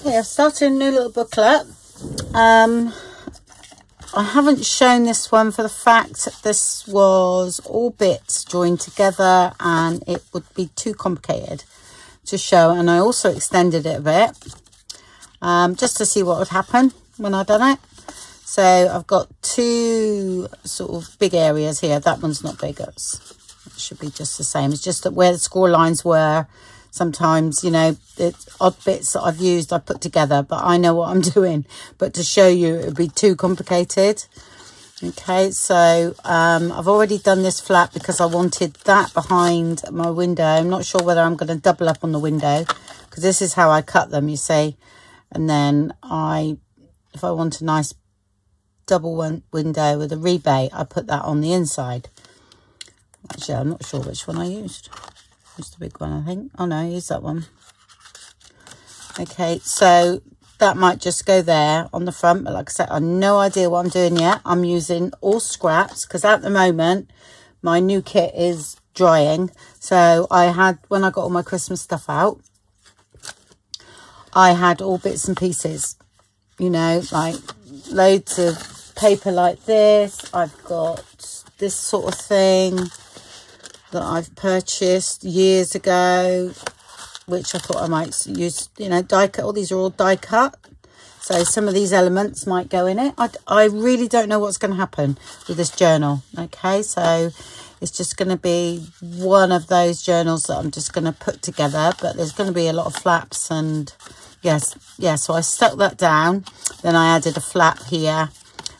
Okay, I've started a new little booklet. I haven't shown this one for the fact that this was all bits joined together and it would be too complicated to show. And I also extended it a bit just to see what would happen when I've done it. So I've got two sort of big areas here. That one's not big. It should be just the same. It's just that where the score lines were, sometimes, you know, it's odd bits that I've used, I put together, but I know what I'm doing. But to show you, it would be too complicated. Okay, so I've already done this flap because I wanted that behind my window. I'm not sure whether I'm going to double up on the window because this is how I cut them, you see. And then if I want a nice double window with a rebate, I put that on the inside. Actually, I'm not sure which one I used. It's the big one, I think. Oh no, I used that one. Okay, so that might just go there on the front, but like I said, I have no idea what I'm doing yet. I'm using all scraps because at the moment my new kit is drying. So I had, when I got all my Christmas stuff out, I had all bits and pieces, you know, like loads of paper like this. I've got this sort of thing that I've purchased years ago, which I thought I might use, you know, die cut. All these are all die cut. So some of these elements might go in it. I really don't know what's going to happen with this journal. Okay, so it's just going to be one of those journals that I'm just going to put together, but there's going to be a lot of flaps and yes, yeah, so I stuck that down. Then I added a flap here.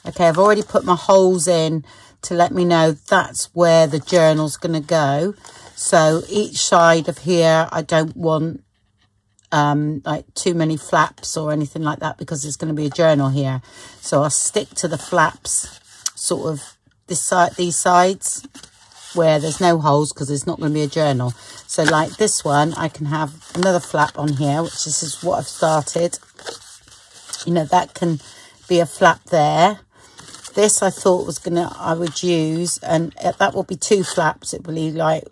Okay, I've already put my holes in to let me know that's where the journal's going to go. So each side of here, I don't want like too many flaps or anything like that because there's going to be a journal here. So I'll stick to the flaps sort of this side, these sides where there's no holes because there's not going to be a journal. So like this one, I can have another flap on here, which this is what I've started. You know, that can be a flap there. This I thought was I would use, and that will be two flaps. It will be like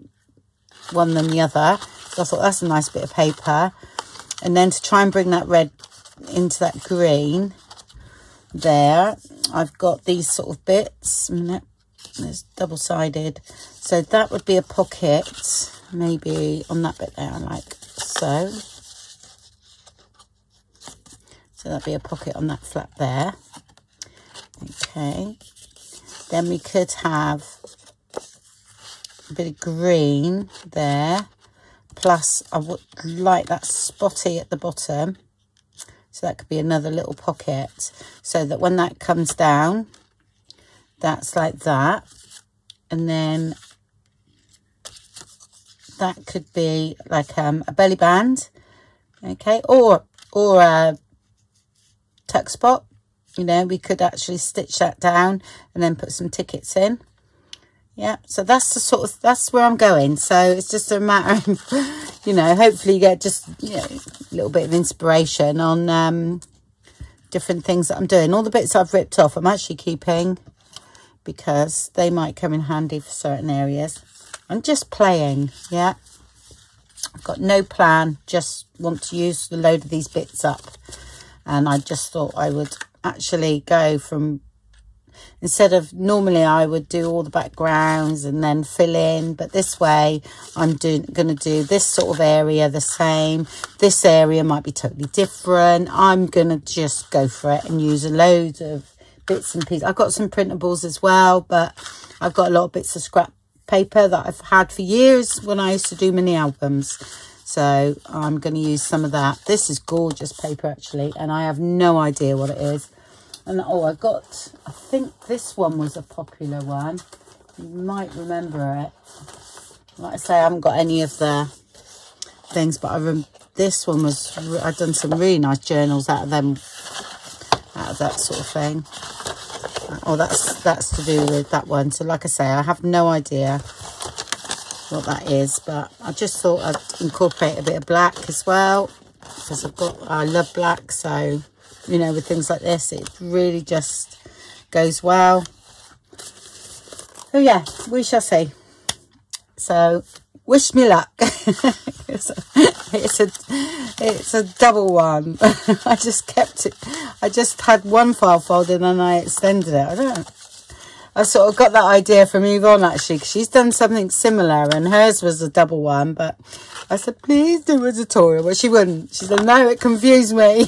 one than the other. So I thought that's a nice bit of paper. And then to try and bring that red into that green there, I've got these sort of bits. It's double-sided. So that would be a pocket, maybe on that bit there, like so. So that'd be a pocket on that flap there. Okay, then we could have a bit of green there, plus I would like that spotty at the bottom, so that could be another little pocket, so that when that comes down, that's like that, and then that could be like a belly band, okay, or a tuck spot. You know, we could actually stitch that down and then put some tickets in. Yeah, so that's the sort of, that's where I'm going. So it's just a matter of, you know, hopefully you get just, you know, a little bit of inspiration on different things that I'm doing. All the bits I've ripped off, I'm actually keeping because they might come in handy for certain areas. I'm just playing, yeah. I've got no plan, just want to use the load of these bits up. And I just thought I would actually go from, instead of normally I would do all the backgrounds and then fill in, but this way I'm going to do this sort of area the same. This area might be totally different. I'm going to just go for it and use a load of bits and pieces. I've got some printables as well, but I've got a lot of bits of scrap paper that I've had for years when I used to do mini albums. So I'm going to use some of that. This is gorgeous paper actually, and I have no idea what it is. And oh, I think this one was a popular one. You might remember it. Like I say, I haven't got any of the things, but this one was, I've done some really nice journals out of them, out of that sort of thing. Oh, that's to do with that one. So like I say, I have no idea what that is, but I just thought I'd incorporate a bit of black as well because I love black, so you know, with things like this it really just goes well. So yeah, we shall see. So wish me luck. It's a double one. I just kept it. I just had one file folded and I extended it. I sort of got that idea from Yvonne, actually, because she's done something similar and hers was a double one. But I said, please do a tutorial. But she wouldn't. She said, no, it confused me.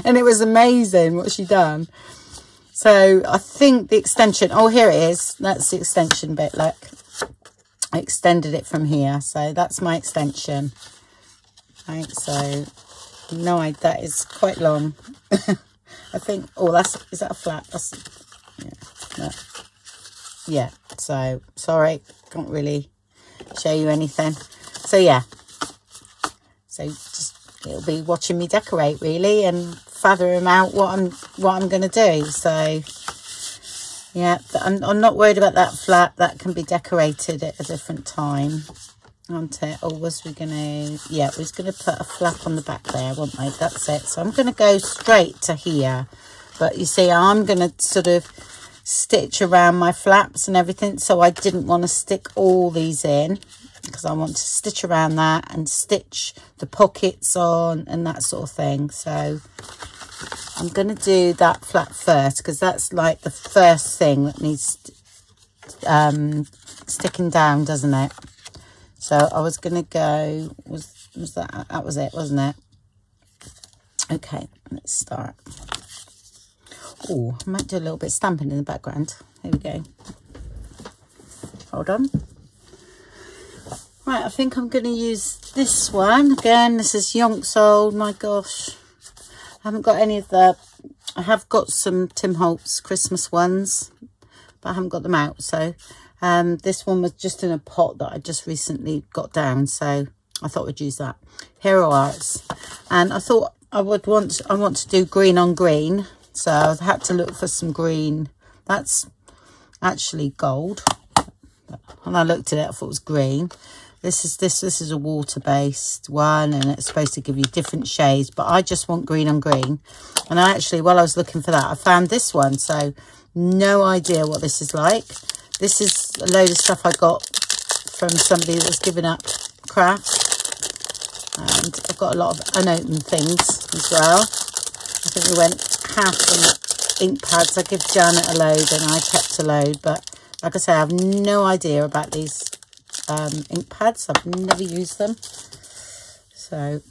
And it was amazing what she done. So I think the extension, oh, here it is. That's the extension bit, look. I extended it from here. So that's my extension. Right, so no, that is quite long. I think, oh, is that a flap? That's, yeah. No. Yeah, so sorry, can't really show you anything. So yeah, so just it'll be watching me decorate really and fathom out what I'm going to do. So yeah, I'm not worried about that flap. That can be decorated at a different time, aren't it? Or was we gonna, yeah, we was gonna put a flap on the back there, weren't we? That's it. So I'm gonna go straight to here, but you see, I'm gonna sort of stitch around my flaps and everything, so I didn't want to stick all these in because I want to stitch around that and stitch the pockets on and that sort of thing. So I'm going to do that flap first because that's like the first thing that needs sticking down, doesn't it? So I was going to go, was that was it, wasn't it? Okay, let's start. Oh, I might do a little bit of stamping in the background. Here we go. Hold on. Right, I think I'm going to use this one. Again, this is yonks old. My gosh. I haven't got any of the... I have got some Tim Holtz Christmas ones, but I haven't got them out. So this one was just in a pot that I just recently got down. So I thought I'd use that. Hero Arts. And I thought I want to do green on green. So I had to look for some green. That's actually gold. When I looked at it, I thought it was green. This is a water-based one, and it's supposed to give you different shades. But I just want green on green. And I actually, while I was looking for that, I found this one. So no idea what this is like. This is a load of stuff I got from somebody that's given up crafts. And I've got a lot of unopened things as well. I think we went half on ink pads. I give Janet a load and I kept a load, but like I say, I have no idea about these ink pads. I've never used them, so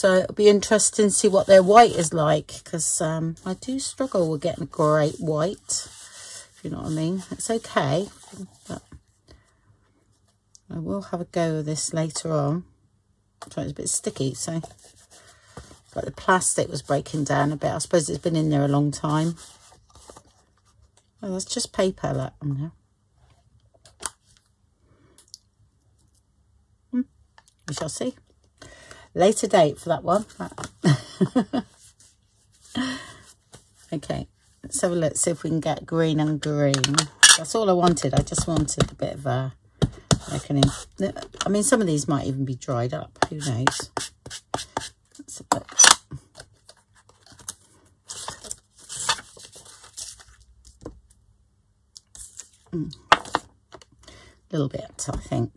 it'll be interesting to see what their white is like, because I do struggle with getting a great white, if you know what I mean. It's okay, but I will have a go with this later on. So it's a bit sticky, so like the plastic was breaking down a bit. I suppose it's been in there a long time. Oh, that's just paper, look. No. We shall see. Later date for that one. Okay, let's have a look, see if we can get green and green. That's all I wanted. I just wanted a bit of a reckoning. I mean, some of these might even be dried up. Who knows? Let's have a look. A little bit, I think.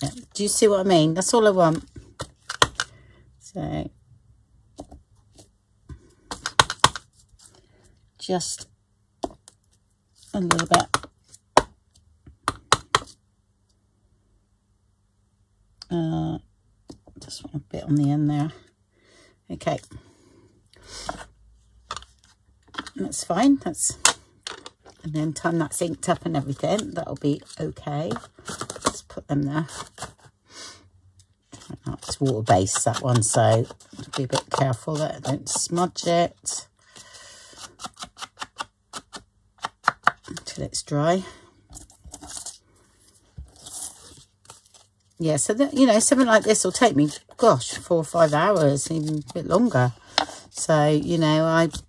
Yeah. Do you see what I mean? That's all I want. So just a little bit. Just want a bit on the end there. Okay, that's fine. And then time that's inked up and everything, that'll be okay. Just put them there. Oh, it's water based, that one, so be a bit careful that I don't smudge it until it's dry. Yeah, so that, you know, something like this will take me, gosh, 4 or 5 hours, even a bit longer. So, you know,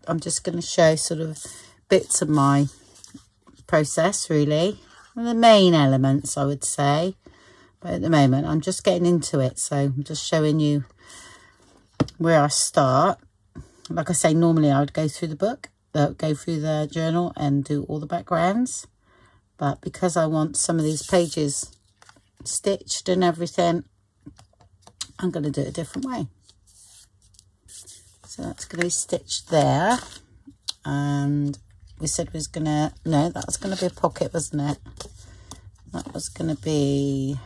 I'm just going to show sort of bits of my process, really. Well, the main elements, I would say. But at the moment, I'm just getting into it. So I'm just showing you where I start. Like I say, normally I would go through the book go through the journal and do all the backgrounds. But because I want some of these pages stitched and everything, I'm going to do it a different way. So that's going to be stitched there. And we said we was going to, no, that was going to be a pocket, wasn't it? That was going to be,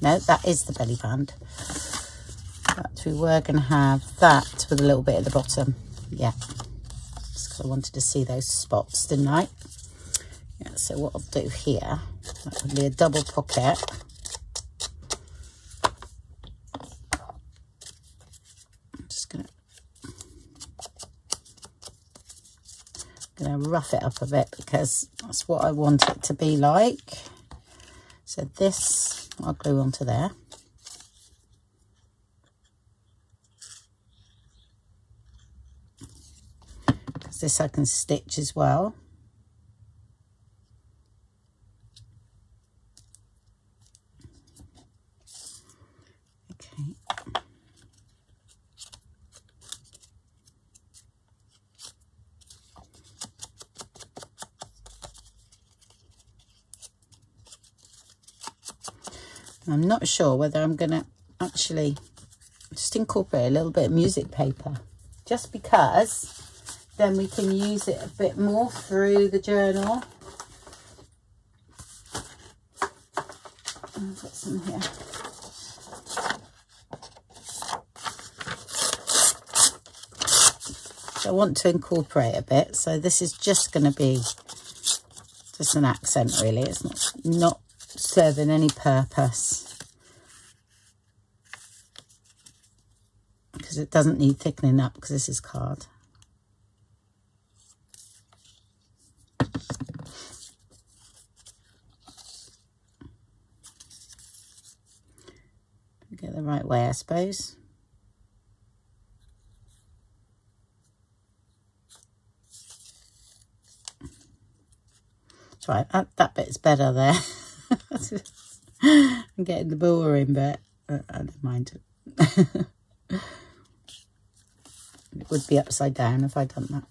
no, that is the belly band. But we were going to have that with a little bit at the bottom. Yeah, just because I wanted to see those spots, didn't I? Yeah, so what I'll do here, that would be a double pocket. I'm just going to rough it up a bit because that's what I want it to be like. So this I'll glue onto there. Because this I can stitch as well. Okay. I'm not sure whether I'm going to actually just incorporate a little bit of music paper, just because then we can use it a bit more through the journal. I've got some here. So I want to incorporate a bit, so this is just going to be just an accent really. It's not serving any purpose because it doesn't need thickening up because this is card. Get the right way, I suppose. That's right, that bit's better there. I'm getting the boring bit. I don't mind it. It would be upside down if I'd done that.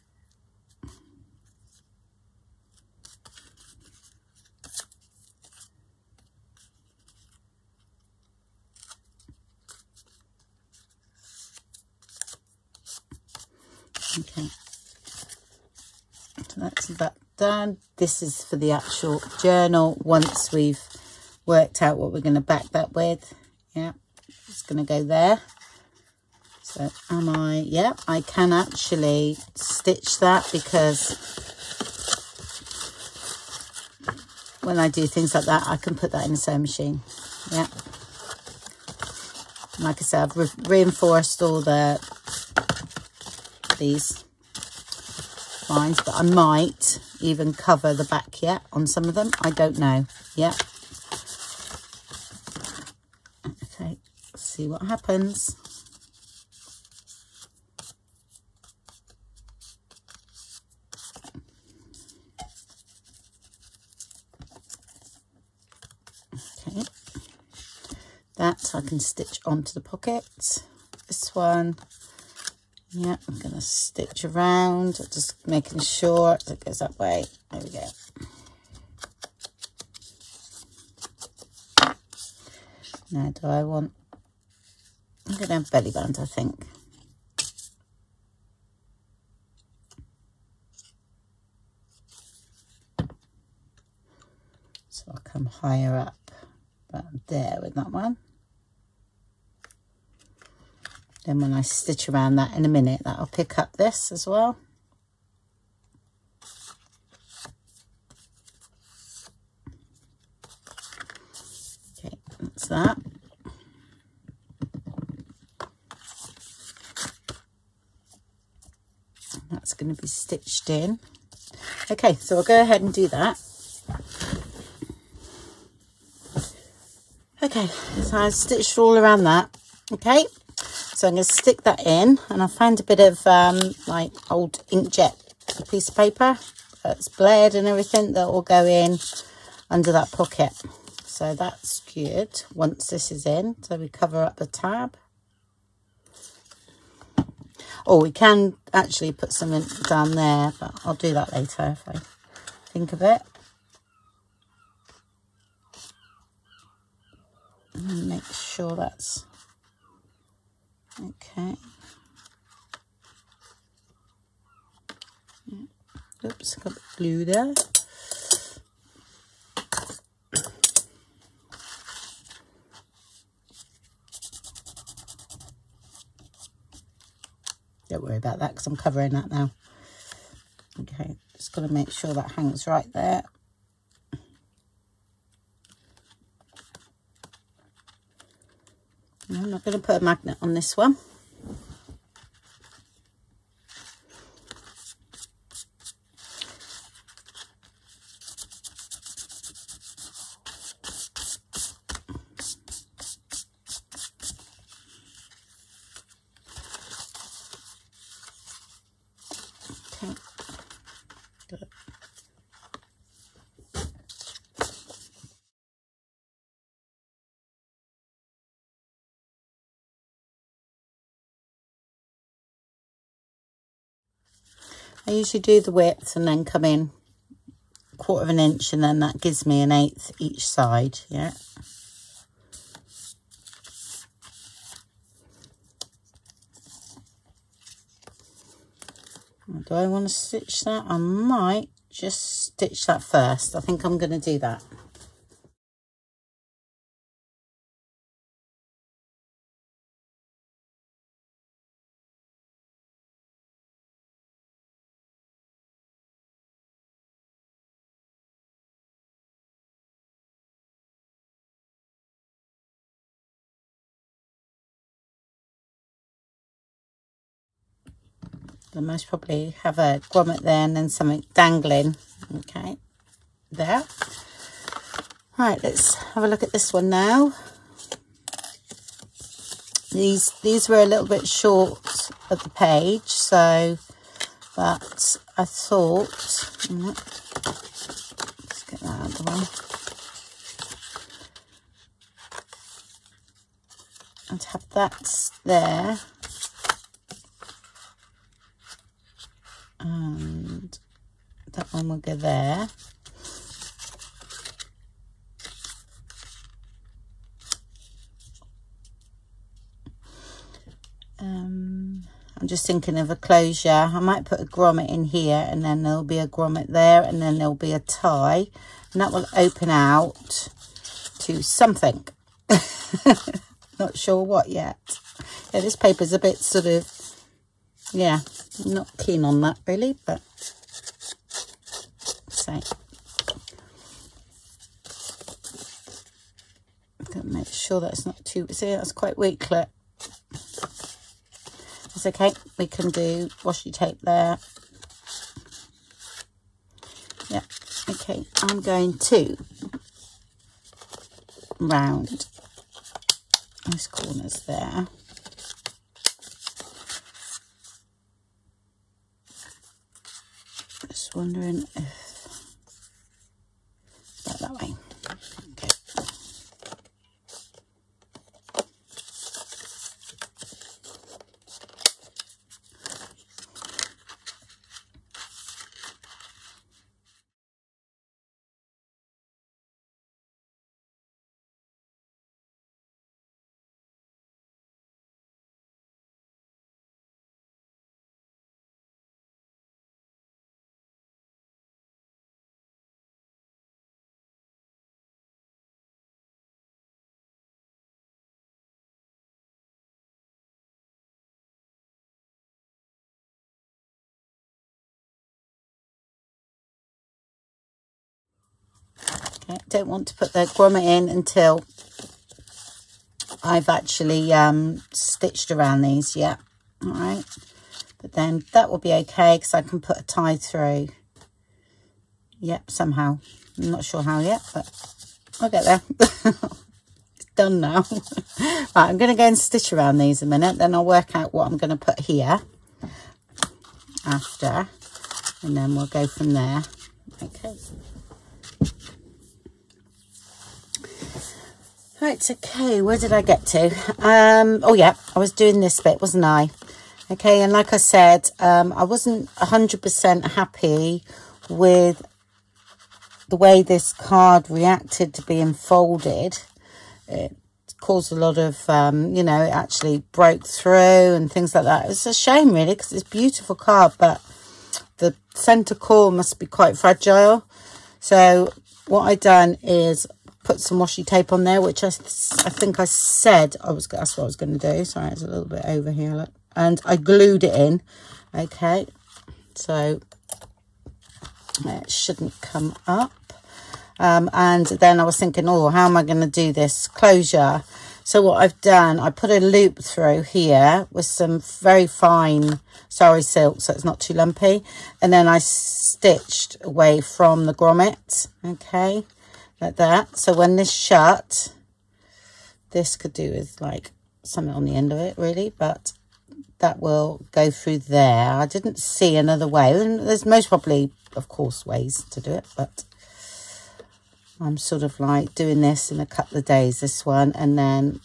Okay, so that's that done. This is for the actual journal once we've worked out what we're going to back that with. Yeah, it's going to go there. So am I, yeah, I can actually stitch that because when I do things like that, I can put that in the sewing machine. Yeah. Like I said, I've reinforced all these lines, but I might even cover the back yet on some of them. I don't know. Yeah. Okay, let's see what happens. Okay, that I can stitch onto the pocket. This one, yeah, I'm going to stitch around, just making sure it goes that way. There we go. Now, do I want, I'm going to have belly band, I think. So I'll come higher up about there with that one. Then when I stitch around that in a minute, that'll pick up this as well. Okay, that's that. That's going to be stitched in. Okay, so I'll go ahead and do that. Okay, so I've stitched all around that. Okay, so I'm going to stick that in, and I found a bit of like old inkjet piece of paper that's bled and everything that will go in under that pocket. So that's good once this is in. So we cover up the tab. Or we can actually put something down there, but I'll do that later if I think of it. And make sure that's okay. Oops, got the glue there. Don't worry about that because I'm covering that now. Okay, just got to make sure that hangs right there. I'm not going to put a magnet on this one. Okay. Good. I usually do the width and then come in 1/4 of an inch, and then that gives me 1/8 each side. Yeah. Do I want to stitch that? I might just stitch that first. I think I'm going to do that. I most probably have a grommet there and then something dangling. Okay, there. Right, let's have a look at this one now. These were a little bit short of the page, so but I thought, let's get that out of the way. I'd have that there. And that one will go there. I'm just thinking of a closure. I might put a grommet in here, and then there'll be a grommet there, and then there'll be a tie, and that will open out to something. Not sure what yet. Yeah, this paper's a bit sort of, yeah, I'm not keen on that really, but so gotta make sure that's not too, see, that's quite weak clip. It's okay, we can do washi tape there. Yeah, okay, I'm going to round those corners there. Just wondering if about that way. Okay. Okay, don't want to put the grommet in until I've actually stitched around these. Yeah, all right, but then that will be okay because I can put a tie through. Yep, somehow. I'm not sure how yet, but I'll get there. It's done now. Right, I'm going to go and stitch around these a minute, then I'll work out what I'm going to put here after, and then we'll go from there. Okay. Right, okay, where did I get to? Oh yeah, I was doing this bit, wasn't I? Okay, and like I said, I wasn't 100% happy with the way this card reacted to being folded. It caused a lot of, you know, it actually broke through and things like that. It's a shame, really, because it's a beautiful card, but the centre core must be quite fragile. So what I done is put some washi tape on there, which I think I said that's what I was going to do. Sorry, it's a little bit over here, look. And I glued it in. Okay, so it shouldn't come up. And then I was thinking, oh, how am I going to do this closure? So what I've done, I put a loop through here with some very fine sari silk, so it's not too lumpy. And then I stitched away from the grommet, okay, like that. So when this shut, this could do with like something on the end of it, really, but that will go through there. I didn't see another way. There's most probably, of course, ways to do it, but I'm sort of like doing this in a couple of days, this one, and then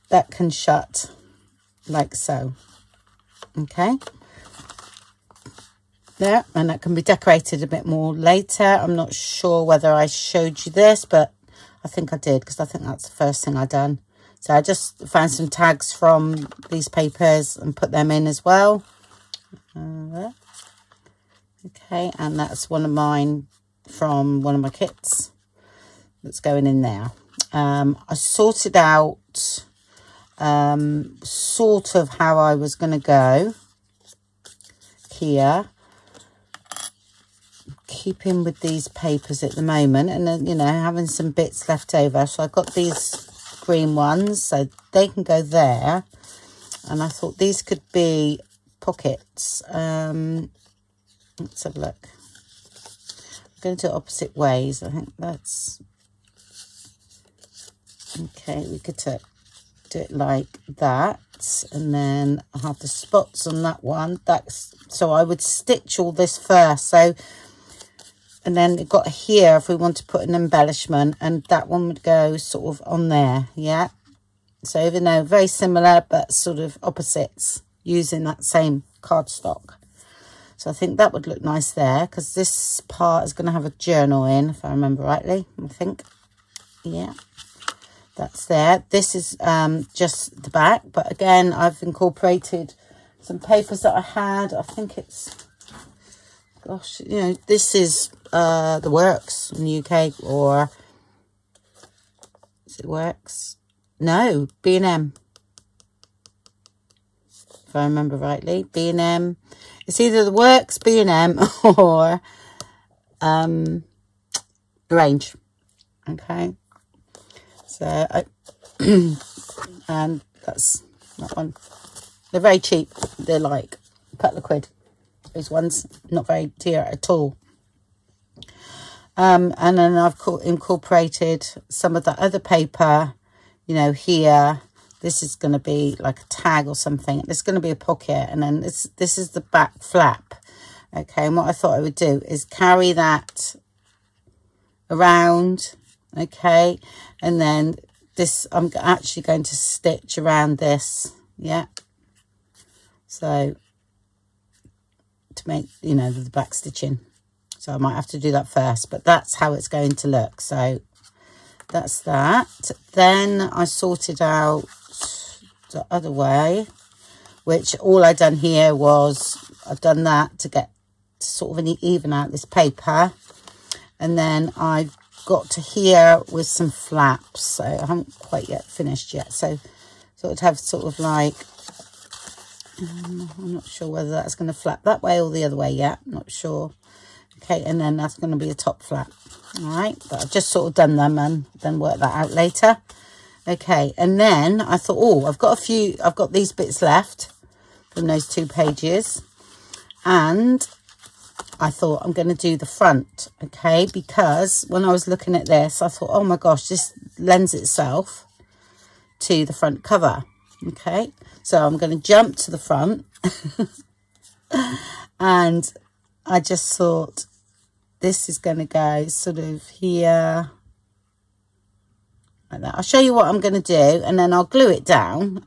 that can shut like so. Okay. There, and that can be decorated a bit more later. I'm not sure whether I showed you this, but I think I did, because I think that's the first thing I done. So I just found some tags from these papers and put them in as well. There. Okay, and that's one of mine from one of my kits that's going in there. I sorted out sort of how I was going to go here, keeping with these papers at the moment, and then, you know, having some bits left over. So I've got these green ones, so they can go there, and I thought these could be pockets. Let's have a look. Going to opposite ways. I think that's okay. We could do it like that, and then I have the spots on that one. That's so I would stitch all this first. So, and then it got here if we want to put an embellishment, and that one would go sort of on there. Yeah. So even though very similar but sort of opposites, using that same cardstock. So I think that would look nice there, because this part is going to have a journal in, if I remember rightly, I think. Yeah, that's there. This is just the back, but again, I've incorporated some papers that I had. I think it's, gosh, you know, this is the Works in the UK, or is it Works? No, B&M. If I remember rightly, B&M. It's either the Works, B&M, or Range. Okay. So, and that's that one. They're very cheap. They're like a couple of quid. Those ones, not very dear at all. And then I've incorporated some of the other paper, you know, here. This is going to be like a tag or something. There's going to be a pocket, and then this is the back flap. Okay, and what I thought I would do is carry that around. Okay, and then this, I'm actually going to stitch around this. Yeah. So to make, you know, the back stitching. So I might have to do that first, but that's how it's going to look. So that's that. Then I sorted out the other way, which all I done here was I've done that to get sort of even out this paper, and then I've got to here with some flaps. So I haven't quite yet finished yet, so sort of have sort of like I'm not sure whether that's going to flap that way or the other way yet. I'm not sure. Okay, and then that's going to be a top flap. All right, but I've just sort of done them and then work that out later. Okay, and then I thought, oh, I've got these bits left from those 2 pages, and I thought I'm going to do the front, okay, because when I was looking at this, I thought, oh my gosh, this lends itself to the front cover. Okay, so I'm going to jump to the front and I just thought this is going to go sort of here like that. I'll show you what I'm going to do, and then I'll glue it down.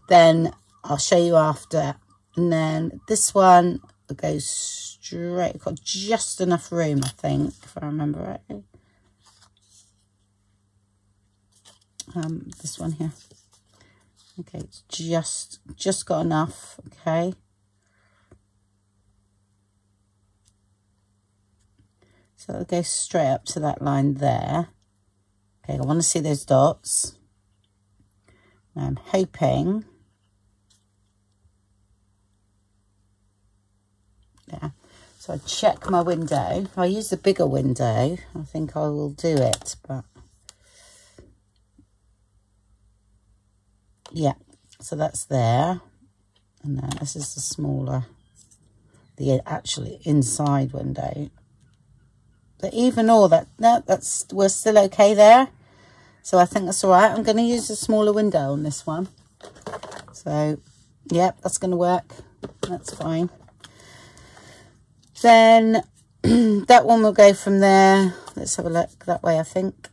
Then I'll show you after. And then this one goes straight. I've got just enough room, I think, if I remember rightly. This one here. Okay, it's just got enough. Okay. So it'll go straight up to that line there. Okay, I want to see those dots. Now I'm hoping. Yeah. So I check my window. If I use the bigger window, I think I will do it, but yeah, so that's there. And then this is the smaller, the actually inside window. But even all that, no, we're still okay there. So I think that's all right. I'm going to use a smaller window on this one. So, yeah, that's going to work. That's fine. Then that one will go from there. Let's have a look that way, I think.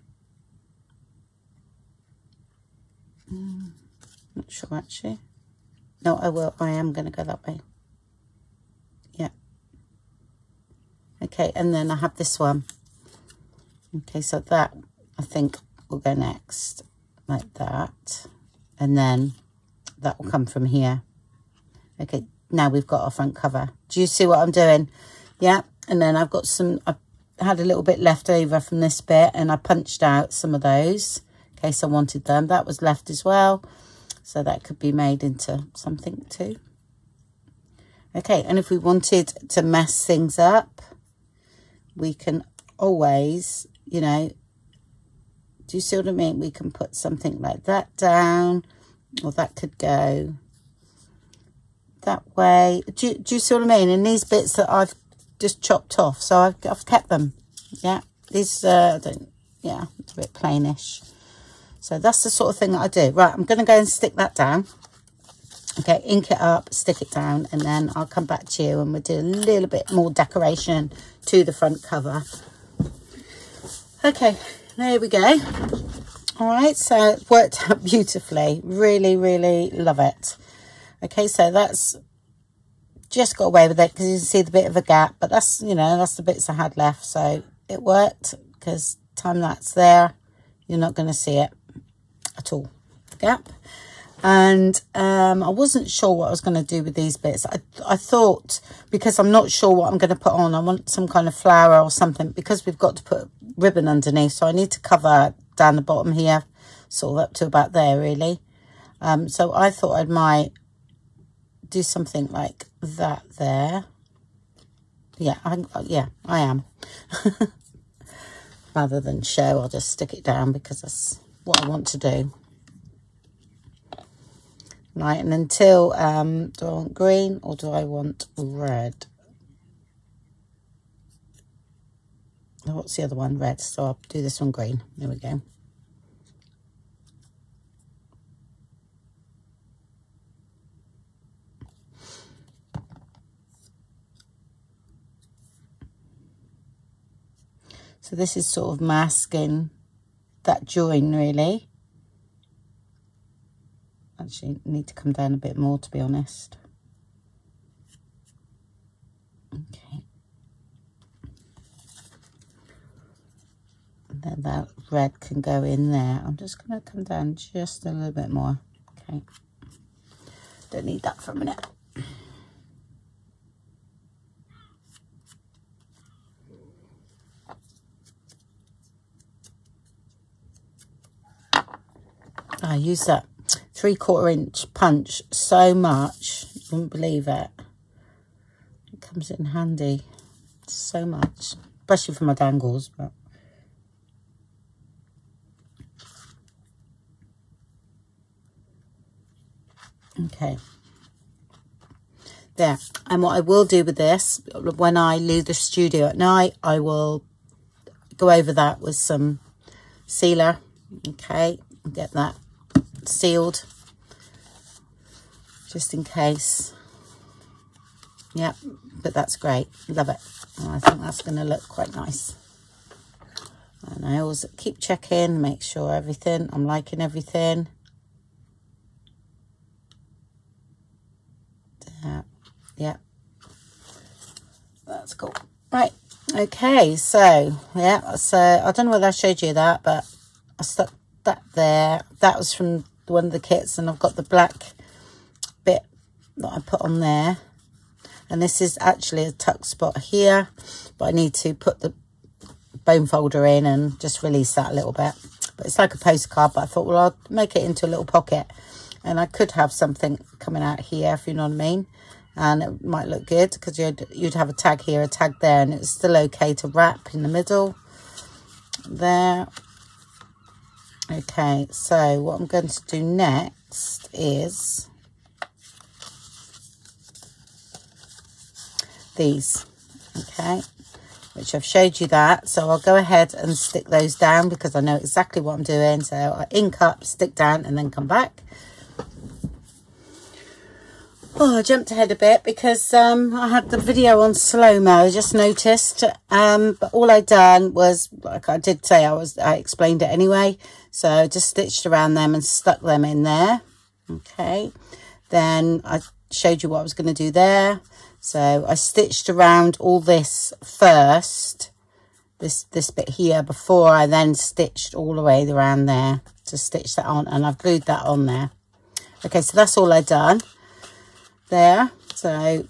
Not sure, actually. No, I am going to go that way. Yeah. Okay, and then I have this one. Okay, so that, I think, will go next, like that. And then that will come from here. Okay, now we've got our front cover. Do you see what I'm doing? Yeah, and then I've got some, I had a little bit left over from this bit, and I punched out some of those in case I wanted them. That was left as well. So that could be made into something too. Okay, and if we wanted to mess things up, we can always, you know, do you see what I mean? We can put something like that down, or that could go that way. Do you see what I mean? And these bits that I've just chopped off, so I've kept them. Yeah, these, yeah, it's a bit plainish. So that's the sort of thing that I do. Right, I'm going to go and stick that down. Okay, ink it up, stick it down, and then I'll come back to you and we'll do a little bit more decoration to the front cover. Okay, there we go. All right, so it worked out beautifully. Really, really love it. Okay, so that's just got away with it because you can see the bit of a gap, but that's, you know, that's the bits I had left. So it worked because time that's there, you're not going to see it at all, the gap. And I wasn't sure what I was going to do with these bits. I thought, because I'm not sure what I'm going to put on, I want some kind of flower or something, because we've got to put ribbon underneath. So I need to cover down the bottom here, sort of up to about there, really. So I thought I might do something like that there. Yeah, I am. Rather than show, I'll just stick it down because that's what I want to do. Right, and until, do I want green or do I want red? Oh, what's the other one? Red. So I'll do this one green. There we go. So this is sort of masking that join, really. Actually, need to come down a bit more, to be honest. Okay. And then that red can go in there. I'm just going to come down just a little bit more. Okay. Don't need that for a minute. I use that 3/4 inch punch so much, you wouldn't believe it. It comes in handy so much, especially for my dangles. But okay, there. And what I will do with this, when I leave the studio at night, I will go over that with some sealer. Okay, get that sealed just in case. Yeah, but that's great. Love it. And I think that's going to look quite nice. And I always keep checking, make sure everything, I'm liking everything. Yeah, that's cool. Right, okay, so yeah, so I don't know whether I showed you that, but I stuck that there. That was from one of the kits, and I've got the black bit that I put on there, and this is actually a tuck spot here, but I need to put the bone folder in and just release that a little bit. But it's like a postcard, but I thought, well, I'll make it into a little pocket, and I could have something coming out here, if you know what I mean, and it might look good because you'd have a tag here, a tag there, and it's still okay to wrap in the middle there. Okay, so what I'm going to do next is these, okay, which I've showed you that. So I'll go ahead and stick those down because I know exactly what I'm doing. So I ink up, stick down, and then come back. Oh, I jumped ahead a bit because I had the video on slow-mo, I just noticed. But all I done was, like I did say, I explained it anyway. So I just stitched around them and stuck them in there. Okay. Then I showed you what I was going to do there. So I stitched around all this first, this bit here, before I then stitched all the way around there to stitch that on, and I've glued that on there. Okay, so that's all I've done there. So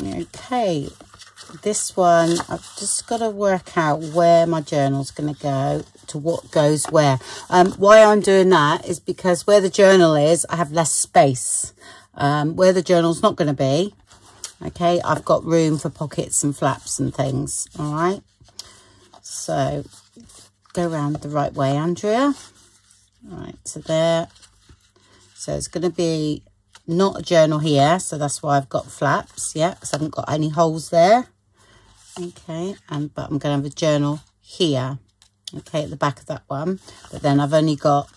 okay, this one I've just got to work out where my journal's going to go, to what goes where. Why I'm doing that is because where the journal is, I have less space. Where the journal's not going to be, okay, I've got room for pockets and flaps and things. All right, so go around the right way, Andrea. All right, so there. So it's going to be not a journal here, so that's why I've got flaps. Yeah, because I haven't got any holes there. Okay, but I'm going to have a journal here, okay, at the back of that one. But then I've only got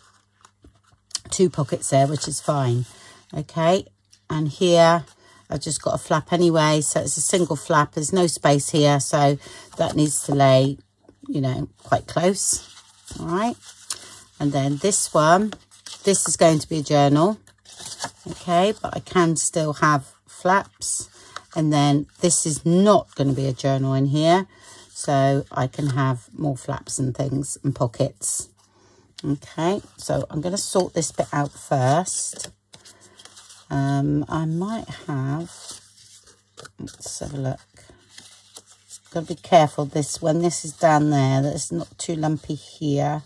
2 pockets there, which is fine. Okay, and here I've just got a flap anyway, so it's a single flap. There's no space here, so that needs to lay, you know, quite close. All right, and then this one, this is going to be a journal. Okay, but I can still have flaps, and then this is not going to be a journal in here, so I can have more flaps and things and pockets. Okay, so I'm going to sort this bit out first. I might have, let's have a look. Got to be careful this when this is down there, that it's not too lumpy here.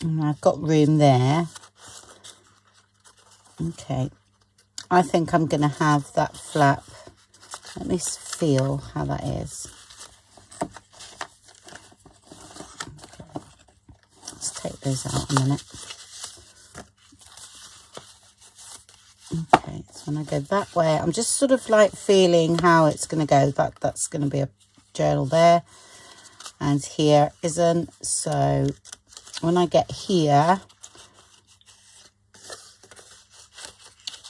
And I've got room there. Okay, I think I'm going to have that flap. Let me feel how that is. Okay. Let's take those out a minute. Okay, so when I go that way, I'm just sort of like feeling how it's going to go. That's going to be a journal there, and here isn't. So when I get here,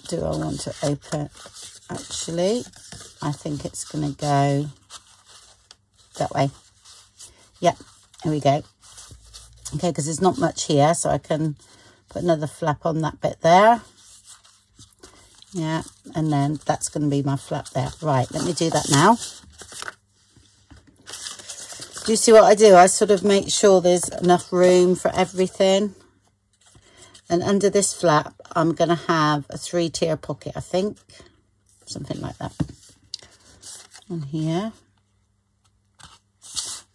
do I want to open? Actually, I think it's going to go that way. Yep, here we go. Okay, because there's not much here, so I can put another flap on that bit there. Yeah, and then that's going to be my flap there. Right, let me do that now. Do you see what I do? I sort of make sure there's enough room for everything. And under this flap, I'm going to have a 3-tier pocket, I think. Something like that. And here.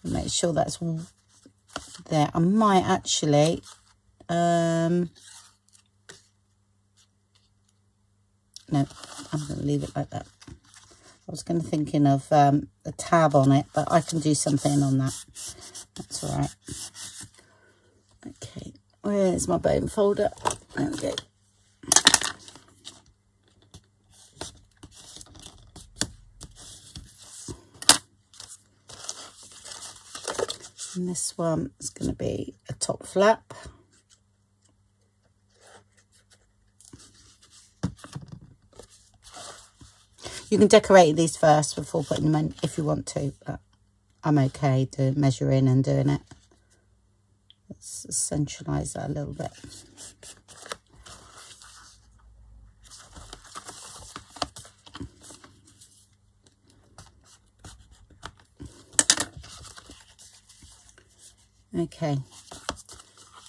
And make sure that's there. I might actually... no, I'm going to leave it like that. I was going to thinking of a tab on it, but I can do something on that. That's all right. Okay, where's my bone folder? There we go. And this one is going to be a top flap. You can decorate these first before putting them in if you want to, but I'm okay to measure in and doing it. Let's centralize that a little bit. Okay.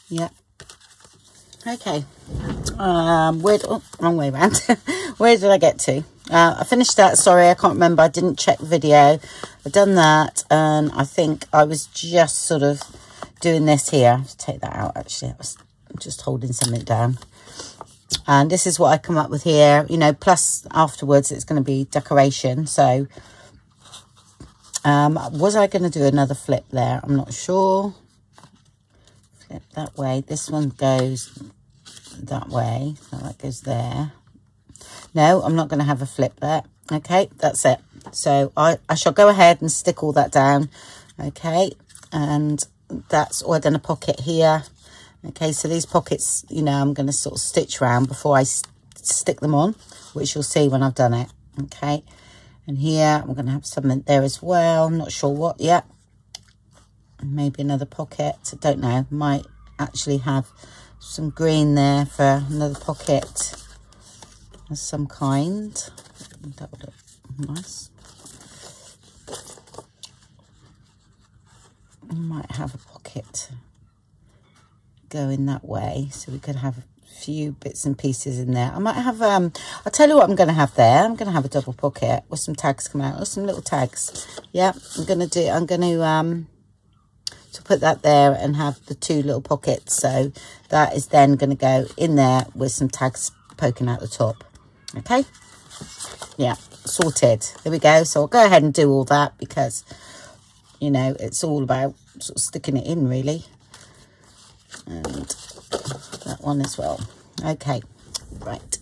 Yep. Okay. Wrong way around. Where did I get to? I finished that. Sorry, I can't remember. I didn't check the video. I've done that, and I think I was just sort of doing this here. Let's take that out. Actually, I was just holding something down. And this is what I come up with here. You know, plus afterwards it's going to be decoration. So, was I going to do another flip there? I'm not sure. Flip that way. This one goes that way. So that goes there. No, I'm not going to have a flip there. Okay, that's it. So I shall go ahead and stick all that down. Okay, and that's, I've done a pocket here. Okay, so these pockets, you know, I'm going to sort of stitch around before I stick them on, which you'll see when I've done it. Okay, and here I'm going to have something there as well. I'm not sure what yet. Maybe another pocket. I don't know. Might actually have some green there for another pocket of some kind. That would look nice. I might have a pocket going that way, so we could have a few bits and pieces in there. I might have I'll tell you what I'm going to have there. I'm going to have a double pocket with some tags coming out, or some little tags. Yeah, I'm going to put that there and have the two little pockets. So that is then going to go in there with some tags poking out the top. Okay, yeah, sorted. There we go. So I'll go ahead and do all that, because, you know, it's all about sort of sticking it in, really. And that one as well. Okay, right.